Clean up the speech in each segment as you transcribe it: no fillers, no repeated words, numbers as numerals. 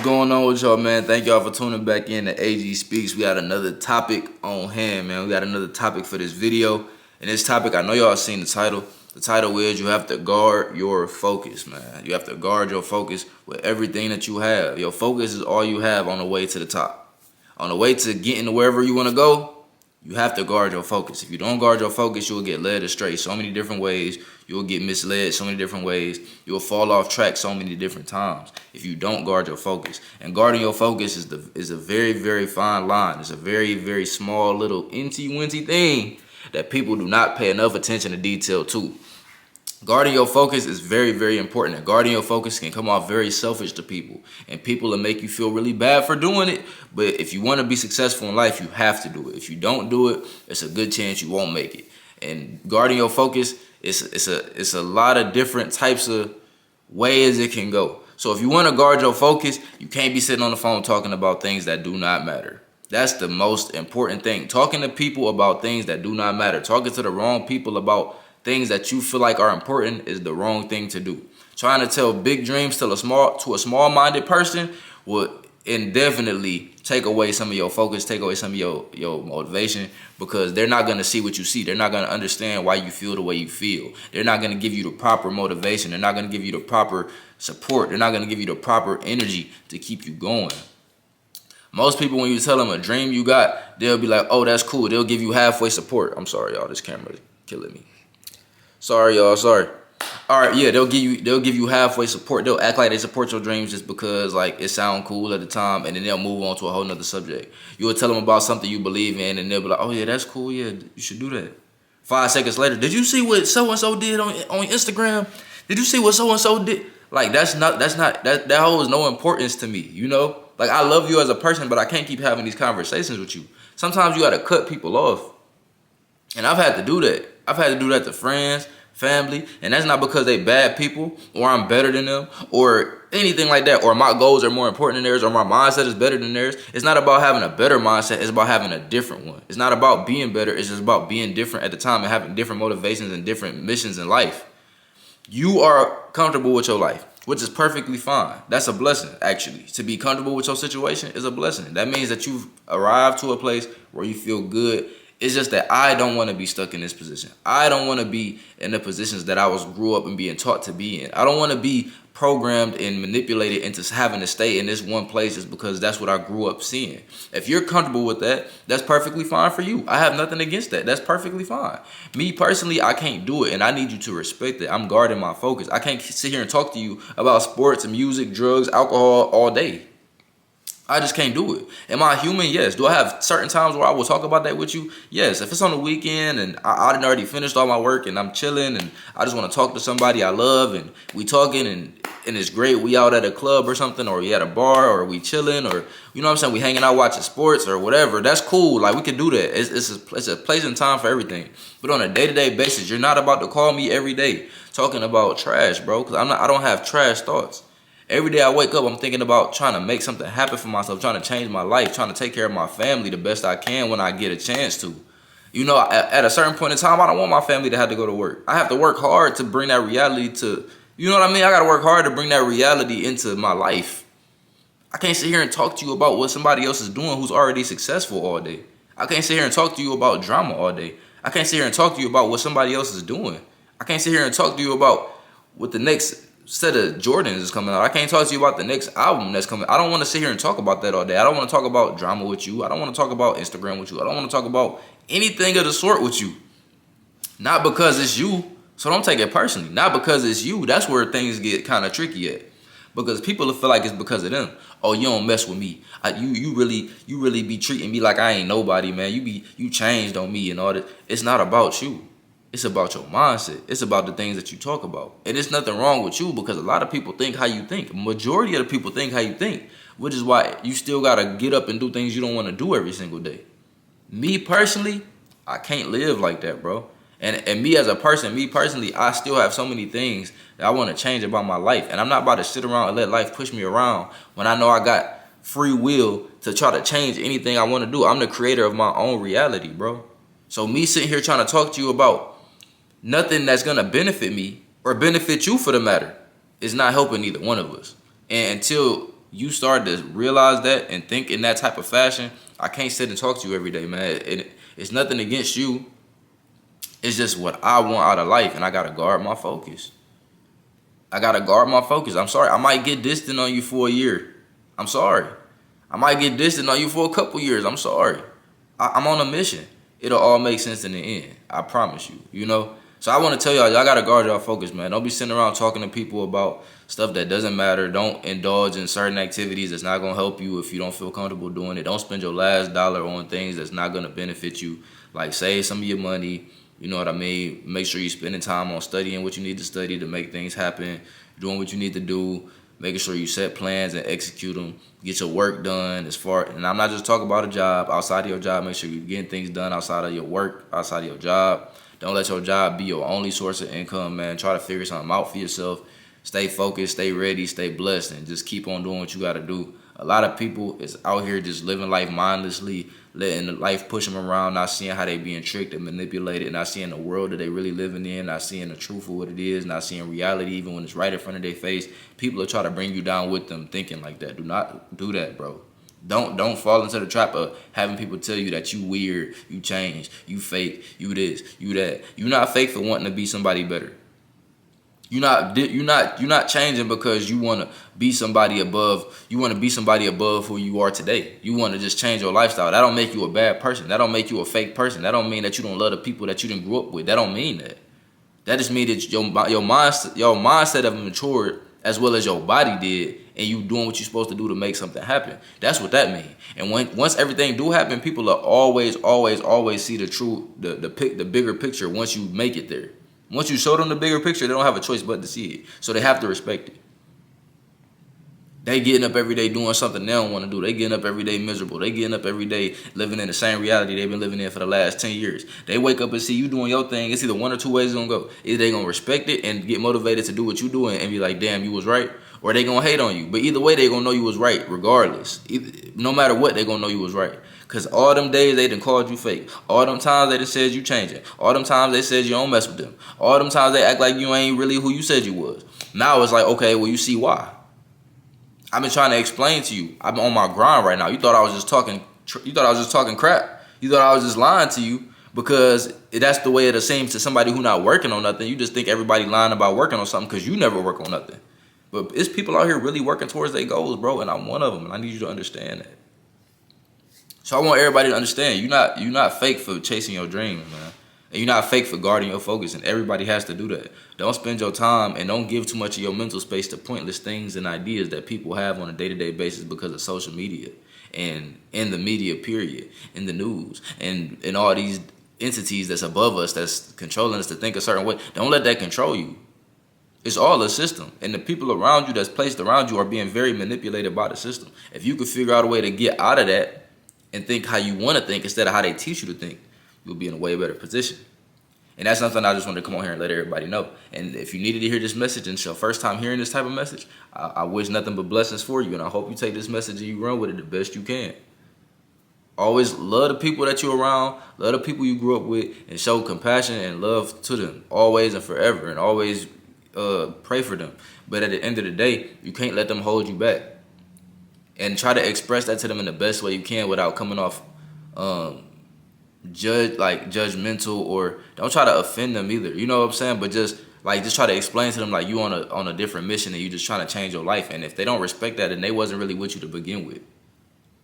What's going on with y'all, man? Thank y'all for tuning back in to AG Speaks. We got another topic on hand, man. We got another topic for this video. And this topic, I know y'all seen the title. The title is you have to guard your focus, man. You have to guard your focus with everything that you have. Your focus is all you have on the way to the top. On the way to getting to wherever you want to go, you have to guard your focus. If you don't guard your focus, you'll get led astray so many different ways. You'll get misled so many different ways. You'll fall off track so many different times if you don't guard your focus. And guarding your focus is a very, very fine line. It's a very, very small little inty-winty thing that people do not pay enough attention to detail to. Guarding your focus is very, very important. And guarding your focus can come off very selfish to people. And people will make you feel really bad for doing it. But if you want to be successful in life, you have to do it. If you don't do it, it's a good chance you won't make it. And guarding your focus, it's a lot of different types of ways it can go. So if you want to guard your focus, you can't be sitting on the phone talking about things that do not matter. That's the most important thing. Talking to people about things that do not matter. Talking to the wrong people about things that you feel like are important is the wrong thing to do. Trying to tell big dreams to a small-minded person would indefinitely take away some of your focus, take away some of your motivation, because they're not going to see what you see. They're not going to understand why you feel the way you feel. They're not going to give you the proper motivation. They're not going to give you the proper support. They're not going to give you the proper energy to keep you going. Most people, when you tell them a dream you got, they'll be like, oh, that's cool. They'll give you halfway support. I'm sorry, y'all. This camera is killing me. Sorry, y'all. Sorry. All right, yeah, they'll give you halfway support. They'll act like they support your dreams just because like it sound cool at the time, and then they'll move on to a whole nother subject. You'll tell them about something you believe in, and they'll be like, oh yeah, that's cool. Yeah, you should do that. 5 seconds later, did you see what so and so did on Instagram? Did you see what so and so did? Like that holds no importance to me. You know, like I love you as a person, but I can't keep having these conversations with you. Sometimes you got to cut people off, and I've had to do that. I've had to do that to friends, family, and that's not because they bad people or I'm better than them or anything like that, or my goals are more important than theirs or my mindset is better than theirs. It's not about having a better mindset. It's about having a different one. It's not about being better. It's just about being different at the time and having different motivations and different missions in life. You are comfortable with your life, which is perfectly fine. That's a blessing, actually. To be comfortable with your situation is a blessing. That means that you've arrived to a place where you feel good. It's just that I don't want to be stuck in this position. I don't want to be in the positions that I grew up and being taught to be in. I don't want to be programmed and manipulated into having to stay in this one place just because that's what I grew up seeing. If you're comfortable with that, that's perfectly fine for you. I have nothing against that. That's perfectly fine. Me personally, I can't do it, and I need you to respect it. I'm guarding my focus. I can't sit here and talk to you about sports and music, drugs, alcohol all day. I just can't do it. Am I human? Yes. Do I have certain times where I will talk about that with you? Yes. If it's on the weekend and I done already finished all my work and I'm chilling and I just want to talk to somebody I love and we talking and it's great. We out at a club or something, or we at a bar, or we chilling, or you know what I'm saying, we hanging out watching sports or whatever. That's cool. Like we can do that. It's a place and time for everything. But on a day-to-day basis, you're not about to call me every day talking about trash, bro. Because I don't have trash thoughts. Every day I wake up, I'm thinking about trying to make something happen for myself, trying to change my life, trying to take care of my family the best I can when I get a chance to. You know, at a certain point in time, I don't want my family to have to go to work. I have to work hard to bring that reality to, you know what I mean? I got to work hard to bring that reality into my life. I can't sit here and talk to you about what somebody else is doing who's already successful all day. I can't sit here and talk to you about drama all day. I can't sit here and talk to you about what somebody else is doing. I can't sit here and talk to you about what the next set of Jordans is coming out. I can't talk to you about the next album that's coming. I don't want to sit here and talk about that all day. I don't want to talk about drama with you. I don't want to talk about Instagram with you. I don't want to talk about anything of the sort with you. Not because it's you, so don't take it personally. Not because it's you. That's where things get kind of tricky at. Because people feel like it's because of them. Oh, you don't mess with me. You really be treating me like I ain't nobody, man. You changed on me and all that. It's not about you. It's about your mindset. It's about the things that you talk about. And there's nothing wrong with you because a lot of people think how you think. Majority of the people think how you think, which is why you still got to get up and do things you don't want to do every single day. Me personally, I can't live like that, bro. And me as a person, me personally, I still have so many things that I want to change about my life. And I'm not about to sit around and let life push me around when I know I got free will to try to change anything I want to do. I'm the creator of my own reality, bro. So me sitting here trying to talk to you about nothing that's going to benefit me or benefit you for the matter is not helping either one of us. And until you start to realize that and think in that type of fashion, I can't sit and talk to you every day, man. It's nothing against you. It's just what I want out of life, and I gotta guard my focus. I'm sorry. I might get distant on you for a year. I'm sorry. I might get distant on you for a couple years. I'm sorry. I'm on a mission. It'll all make sense in the end. I promise you. You know? So I want to tell y'all gotta guard y'all focus, man. Don't be sitting around talking to people about stuff that doesn't matter. Don't indulge in certain activities that's not gonna help you if you don't feel comfortable doing it. Don't spend your last dollar on things that's not gonna benefit you. Like, save some of your money. You know what I mean? Make sure you're spending time on studying what you need to study to make things happen, doing what you need to do, making sure you set plans and execute them, get your work done and I'm not just talking about a job. Outside of your job, make sure you're getting things done outside of your work, outside of your job. Don't let your job be your only source of income, man. Try to figure something out for yourself. Stay focused, stay ready, stay blessed, and just keep on doing what you got to do. A lot of people is out here just living life mindlessly, letting life push them around, not seeing how they being tricked and manipulated, not seeing the world that they really living in, not seeing the truth of what it is, not seeing reality even when it's right in front of their face. People are trying to bring you down with them thinking like that. Do not do that, bro. Don't fall into the trap of having people tell you that you weird, you changed, you fake, you this, you that. You're not fake for wanting to be somebody better. You're not changing because you want to be somebody above. You want to be somebody above who you are today. You want to just change your lifestyle. That don't make you a bad person. That don't make you a fake person. That don't mean that you don't love the people that you didn't grow up with. That don't mean that. That just means that your mindset have matured as well as your body did, and you doing what you're supposed to do to make something happen. That's what that means. And once everything do happen, people will always see the bigger picture once you make it there. Once you show them the bigger picture, they don't have a choice but to see it. So they have to respect it. They getting up every day doing something they don't want to do. They getting up every day miserable. They getting up every day living in the same reality they've been living in for the last 10 years. They wake up and see you doing your thing. It's either one or two ways it's going to go. Either they going to respect it and get motivated to do what you doing and be like, damn, you was right. Or they going to hate on you. But either way, they going to know you was right regardless. No matter what, they going to know you was right. Because all them days they done called you fake. All them times they done said you changing. All them times they said you don't mess with them. All them times they act like you ain't really who you said you was. Now it's like, okay, well, you see why. I've been trying to explain to you. I'm on my grind right now. You thought I was just talking crap. You thought I was just lying to you because that's the way it seems to somebody who not working on nothing. You just think everybody lying about working on something because you never work on nothing. But it's people out here really working towards their goals, bro, and I'm one of them, and I need you to understand that. So I want everybody to understand you're not fake for chasing your dreams, man. And you're not fake for guarding your focus, and everybody has to do that. Don't spend your time and don't give too much of your mental space to pointless things and ideas that people have on a day-to-day basis because of social media and in the media, period, in the news, and all these entities that's above us that's controlling us to think a certain way. Don't let that control you. It's all a system, and the people around you that's placed around you are being very manipulated by the system. If you could figure out a way to get out of that and think how you want to think instead of how they teach you to think, you'll be in a way better position. And that's something I just wanted to come on here and let everybody know. And if you needed to hear this message and it's your first time hearing this type of message, I wish nothing but blessings for you. And I hope you take this message and you run with it the best you can. Always love the people that you're around, love the people you grew up with, and show compassion and love to them always and forever, and always pray for them. But at the end of the day, you can't let them hold you back. And try to express that to them in the best way you can without coming off judgmental, or don't try to offend them either. You know what I'm saying? But just try to explain to them like you on a different mission and you just trying to change your life. And if they don't respect that, then they wasn't really with you to begin with.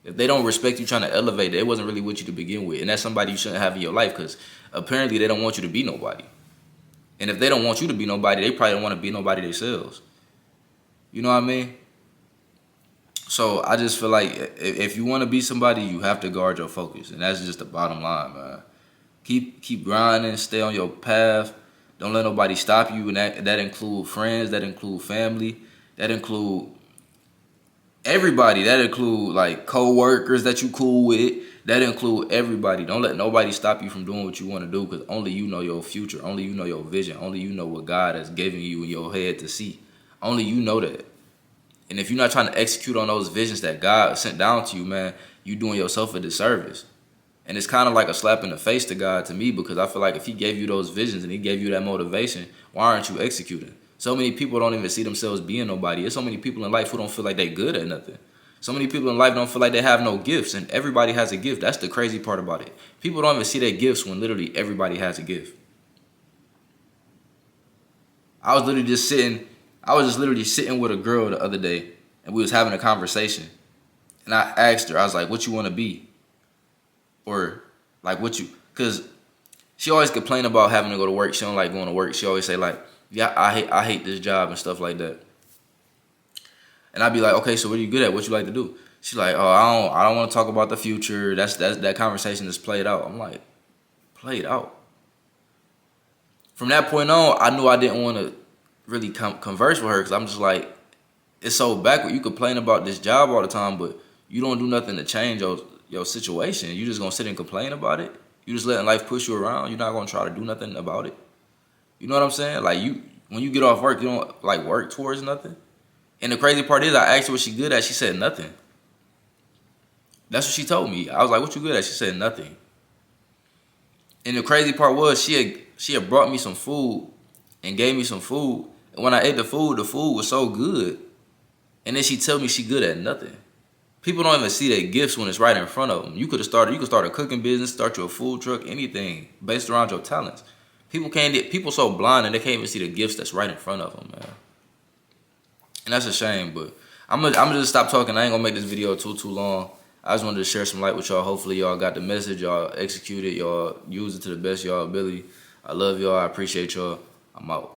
If they don't respect you trying to elevate, they wasn't really with you to begin with. And that's somebody you shouldn't have in your life because apparently they don't want you to be nobody. And if they don't want you to be nobody, they probably don't want to be nobody themselves. You know what I mean? So I just feel like if you want to be somebody, you have to guard your focus, and that's just the bottom line, man. Keep grinding, stay on your path. Don't let nobody stop you, and that include friends, that include family, that include everybody. That include like co-workers that you cool with. That include everybody. Don't let nobody stop you from doing what you want to do because only you know your future. Only you know your vision. Only you know what God has given you in your head to see. Only you know that. And if you're not trying to execute on those visions that God sent down to you, man, you're doing yourself a disservice. And it's kind of like a slap in the face to God to me because I feel like if he gave you those visions and he gave you that motivation, why aren't you executing? So many people don't even see themselves being nobody. There's so many people in life who don't feel like they good at nothing. So many people in life don't feel like they have no gifts, and everybody has a gift. That's the crazy part about it. People don't even see their gifts when literally everybody has a gift. I was just literally sitting with a girl the other day, and we was having a conversation. And I asked her, I was like, what you want to be? Or like cause she always complain about having to go to work. She don't like going to work. She always say like, yeah, I hate this job and stuff like that. And I'd be like, okay, so what are you good at? What you like to do? She's like, oh, I don't want to talk about the future. That conversation is played out. I'm like, played out. From that point on, I knew I didn't want to really converse with her, because I'm just like, it's so backward. You complain about this job all the time, but you don't do nothing to change your situation. You just gonna sit and complain about it. You just letting life push you around. You're not gonna try to do nothing about it. You know what I'm saying? Like, when you get off work, you don't like work towards nothing. And the crazy part is, I asked her what she good at. She said nothing. That's what she told me. I was like, what you good at? She said nothing. And the crazy part was, she had brought me some food and gave me some food. And when I ate the food was so good. And then she tell me she good at nothing. People don't even see their gifts when it's right in front of them. You could start a cooking business, start your food truck, anything based around your talents. People so blind and they can't even see the gifts that's right in front of them, man. And that's a shame, but I'm gonna just stop talking. I ain't gonna make this video too long. I just wanted to share some light with y'all. Hopefully y'all got the message, y'all execute it, y'all use it to the best of y'all ability. I love y'all. I appreciate y'all. I'm out.